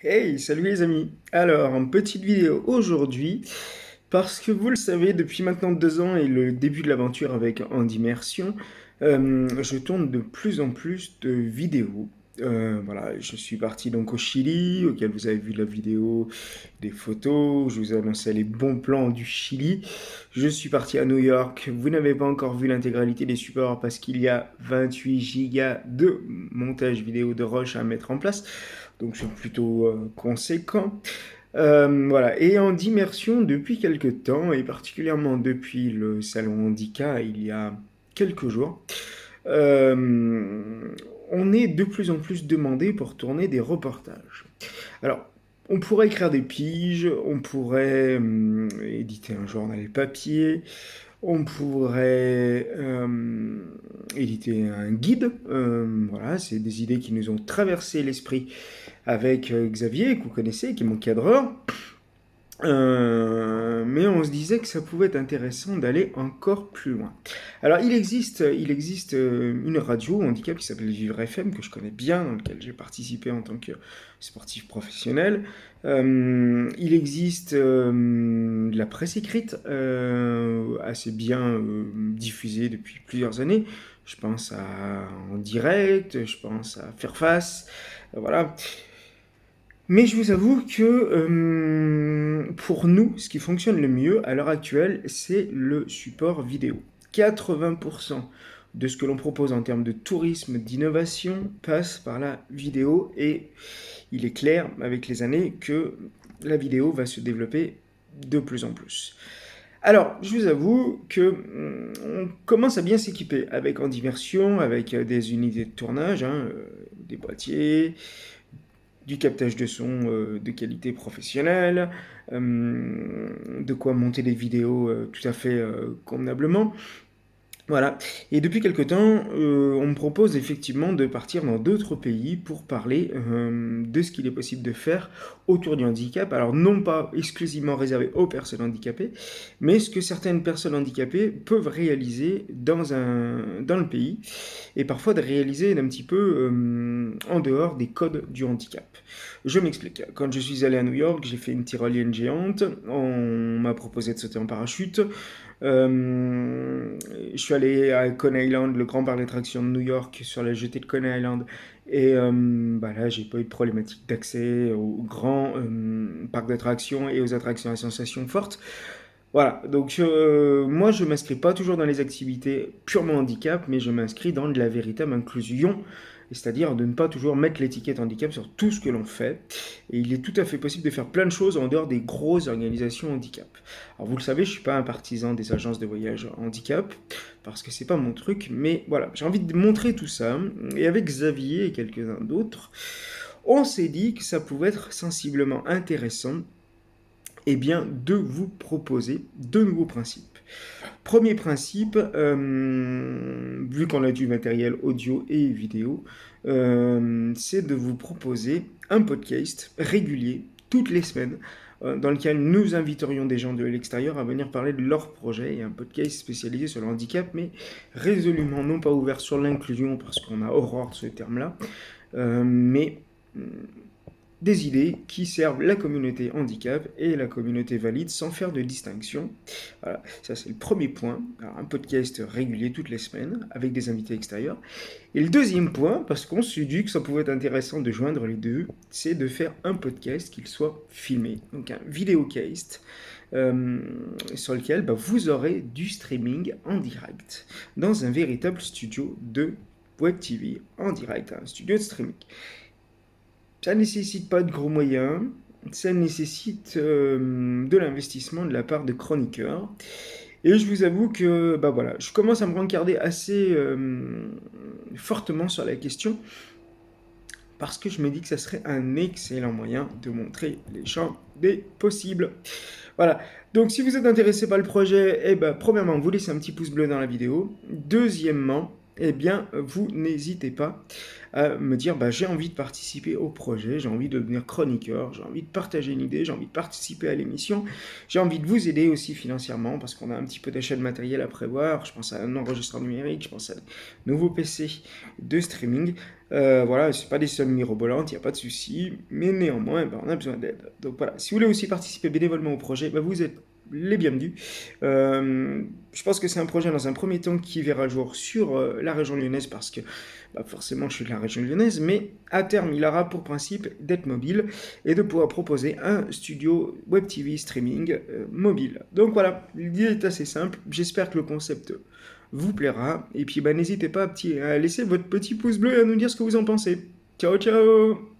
Hey, salut les amis! Alors, en petite vidéo aujourd'hui, parce que vous le savez, depuis maintenant 2 ans et le début de l'aventure avec En Immersion, je tourne de plus en plus de vidéos. Voilà, je suis parti donc au Chili, auquel vous avez vu la vidéo, des photos, je vous ai annoncé les bons plans du Chili. Je suis parti à New York, vous n'avez pas encore vu l'intégralité des supports parce qu'il y a 28 gigas de montage vidéo de rush à mettre en place, donc c'est plutôt conséquent. Voilà, et en immersion depuis quelques temps, et particulièrement depuis le salon Handicap il y a quelques jours, euh, on est de plus en plus demandé pour tourner des reportages. Alors, on pourrait écrire des piges, on pourrait éditer un journal papier, on pourrait éditer un guide. Voilà, c'est des idées qui nous ont traversé l'esprit avec Xavier, que vous connaissez, qui est mon cadreur. Mais on se disait que ça pouvait être intéressant d'aller encore plus loin. Alors il existe une radio handicap qui s'appelle Vivre FM, que je connais bien, dans laquelle j'ai participé en tant que sportif professionnel. Il existe de la presse écrite, assez bien diffusée depuis plusieurs années. Je pense à En Direct, je pense à Faire Face, voilà. Mais je vous avoue que pour nous, ce qui fonctionne le mieux à l'heure actuelle, c'est le support vidéo. 80% de ce que l'on propose en termes de tourisme, d'innovation, passe par la vidéo et il est clair avec les années que la vidéo va se développer de plus en plus. Alors, je vous avoue que on commence à bien s'équiper avec En Immersion, avec des unités de tournage, hein, des boîtiers, du captage de son de qualité professionnelle, de quoi monter des vidéos tout à fait convenablement. Voilà. Et depuis quelque temps, on me propose effectivement de partir dans d'autres pays pour parler de ce qu'il est possible de faire autour du handicap. Alors non pas exclusivement réservé aux personnes handicapées, mais ce que certaines personnes handicapées peuvent réaliser dans le pays, et parfois de réaliser un petit peu en dehors des codes du handicap. Je m'explique. Quand je suis allé à New York, j'ai fait une tyrolienne géante, on m'a proposé de sauter en parachute. Je suis allé à Coney Island, le grand parc d'attractions de New York, sur la jetée de Coney Island. Et bah là, j'ai pas eu de problématique d'accès au grand parc d'attractions et aux attractions à sensations fortes. Voilà, donc moi je m'inscris pas toujours dans les activités purement handicap, mais je m'inscris dans de la véritable inclusion, c'est-à-dire de ne pas toujours mettre l'étiquette handicap sur tout ce que l'on fait. Et il est tout à fait possible de faire plein de choses en dehors des grosses organisations handicap. Alors vous le savez, je suis pas un partisan des agences de voyage handicap, parce que c'est pas mon truc, mais voilà, j'ai envie de montrer tout ça. Et avec Xavier et quelques-uns d'autres, on s'est dit que ça pouvait être sensiblement intéressant, eh bien, de vous proposer deux nouveaux principes. Premier principe, vu qu'on a du matériel audio et vidéo, c'est de vous proposer un podcast régulier toutes les semaines dans lequel nous inviterions des gens de l'extérieur à venir parler de leur projet, et un podcast spécialisé sur le handicap, mais résolument non pas ouvert sur l'inclusion parce qu'on a horreur de ce terme-là, mais des idées qui servent la communauté handicap et la communauté valide sans faire de distinction. Voilà, ça c'est le premier point. Alors, un podcast régulier toutes les semaines avec des invités extérieurs. Et le deuxième point, parce qu'on s'est dit que ça pouvait être intéressant de joindre les deux, c'est de faire un podcast qu'il soit filmé. Donc un vidéocast sur lequel vous aurez du streaming en direct dans un véritable studio de Web TV en direct, un studio de streaming. Ça ne nécessite pas de gros moyens, ça nécessite de l'investissement de la part de chroniqueurs. Et je vous avoue que voilà, je commence à me rencarder assez fortement sur la question parce que je me dis que ça serait un excellent moyen de montrer les champs des possibles. Voilà. Donc si vous êtes intéressé par le projet, premièrement, vous laissez un petit pouce bleu dans la vidéo. Deuxièmement, eh bien, vous n'hésitez pas à me dire, bah, j'ai envie de participer au projet, j'ai envie de devenir chroniqueur, j'ai envie de partager une idée, j'ai envie de participer à l'émission, j'ai envie de vous aider aussi financièrement parce qu'on a un petit peu d'achat de matériel à prévoir, je pense à un enregistreur numérique, je pense à un nouveau PC de streaming. Voilà, c'est pas des sommes mirobolantes, il n'y a pas de souci, mais néanmoins, bah, on a besoin d'aide. Donc voilà, si vous voulez aussi participer bénévolement au projet, bah, vous êtes les bienvenus. Je pense que c'est un projet dans un premier temps qui verra le jour sur la région lyonnaise parce que bah, forcément je suis de la région lyonnaise, mais à terme il aura pour principe d'être mobile et de pouvoir proposer un studio web TV streaming mobile. Donc voilà, l'idée est assez simple, j'espère que le concept vous plaira et puis bah, n'hésitez pas à laisser votre petit pouce bleu et à nous dire ce que vous en pensez. Ciao ciao.